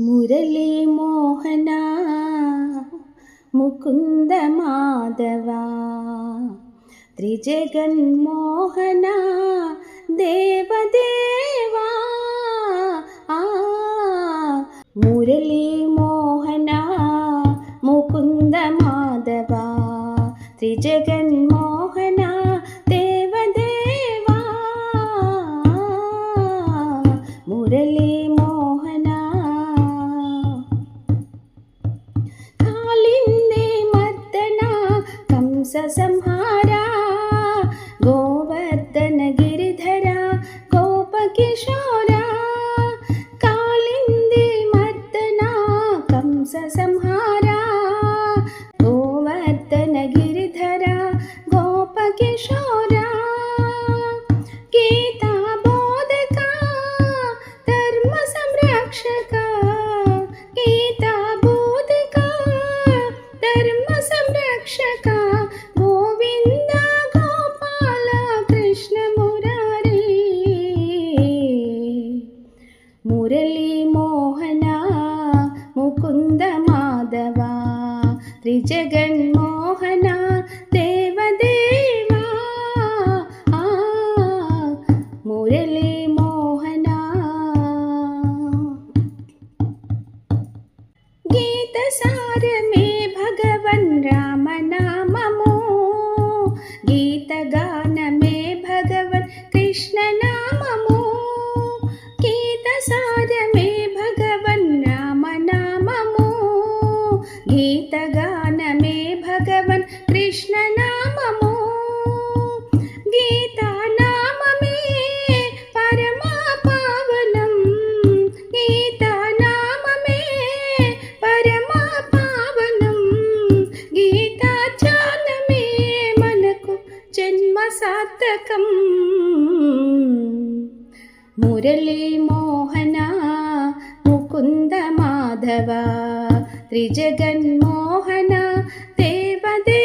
మురళీ మోహన ముకుంద మాధవా త్రిజగన్మోహన దేవదేవా మురళీ మోహన ముకుంద మాధవా త్రిజగన్మోహన దేవదేవా మురళీ మోహన కాళింది మర్దన కంస సంహారా గోవర్ధన గిరిధర గోపకిశోరా కాళింది మర్దన కంస సంహారా గోవర్ధన గిరిధర గోపకిశోరా గీతా బోధక ధర్మ సంరక్షక గీతా బోధక ధర్మ సంరక్షక గోవింద గోపాల కృష్ణ మురారి మురళీ మోహన ముకుంద మాధవా త్రిజగన్మోహన దేవదేవా మురళీ మోహన గీత సారమే భగవన్ రామ నామము గీత గానమే భగవన్ కృష్ణ నామము గీత సారమే భగవన్ రామ నామము గీత గానమే భగవన్ కృష్ణ నామము గీతా నామమే పరమా పావనం గీతా నామమే పరమా పావనం గీతా ధ్యానమే మనకు జన్మ సార్థకం మురళీ మోహన ముకుంద మాధవా త్రిజగన్మోహన దేవదేవా